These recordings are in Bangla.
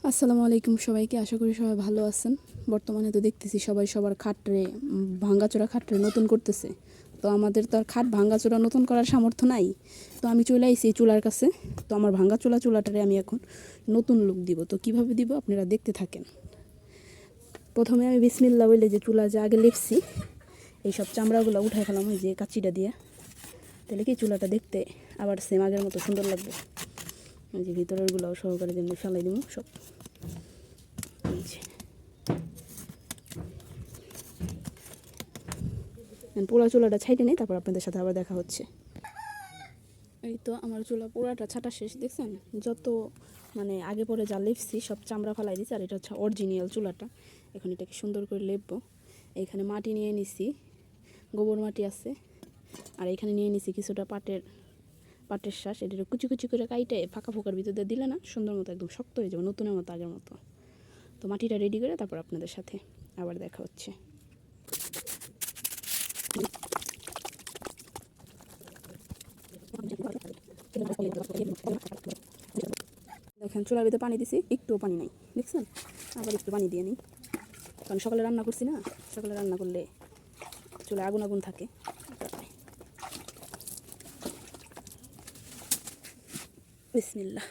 আসসালামু আলাইকুম সবাইকে। আশা করি সবাই ভালো আছেন। বর্তমানে তো দেখতেছি সবাই সবার খাটরে ভাঙ্গাচোরা খাটরে নতুন করতেছে। তো আমাদের তো আর খাট ভাঙ্গাচোরা নতুন করার সামর্থ্য নাই। তো আমি চলে আইছি চুলার কাছে। তো আমার চুলাটারে আমি এখন নতুন লুক দিব। তো কিভাবে দিব আপনারা দেখতে থাকেন। প্রথমে আমি বিসমিল্লাহ বলে যে চুলা যে আগে লেপছি এইসব চামড়াগুলো উঠাই ফেলাম ওই যে কাঁচিটা দিয়ে। তাহলে কি চুলাটা দেখতে আবার সেম আগের মতো সুন্দর লাগবে। ওই যে ভিতরেরগুলোও সহকারে যেমনি ফেলাই দিব সব। পোড়া চুলাটা ছাইটে নেই, তারপর আপনাদের সাথে আবার দেখা হচ্ছে। এই তো আমার চুলা পোড়াটা ছাটা শেষ, দেখছেন? যত মানে আগে পরে যা লেপছি সব চামড়া ফেলাই দিচ্ছি। আর এটা হচ্ছে অরিজিনাল চুলাটা। এখন এটাকে সুন্দর করে লেপবো। এইখানে মাটি নিয়ে নিছি, গোবর মাটি আছে। আর এখানে নিয়ে নিছি কিছুটা পাটের শ্বাস। এটা কুচি কুচি করে কাইটে ফাঁকা ফোকার ভিতরে দিলে না সুন্দর মতো একদম শক্ত হয়ে যাবে, নতুনের মতো, আগের মতো। তো মাটিটা রেডি করে তারপর আপনাদের সাথে আবার দেখা হচ্ছে। দেখেন চুলার ভিতরে পানি দিছি, একটুও পানি নাই, দেখছেন? আবার একটু পানি দিয়ে নিই, কারণ সকালে রান্না করছি না। সকালে রান্না করলে চুলে আগুন আগুন থাকে। বিসমিল্লাহ।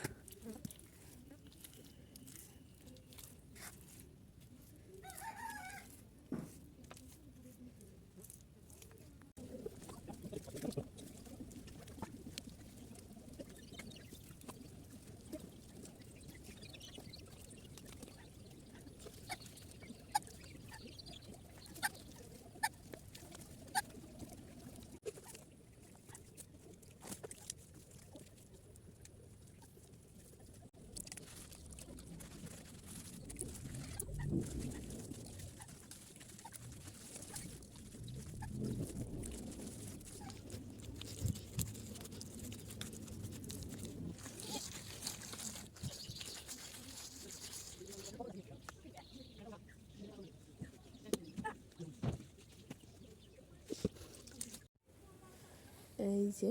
এই যে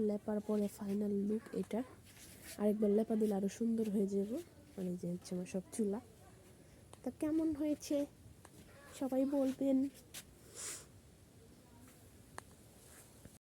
লেপার পরে ফাইনাল লুক এটা। আরেকবার লেপা দিলে আরও সুন্দর হয়ে যাব। মানে যে হচ্ছে আমার সব চুলা। তা কেমন হয়েছে সবাই বলবেন।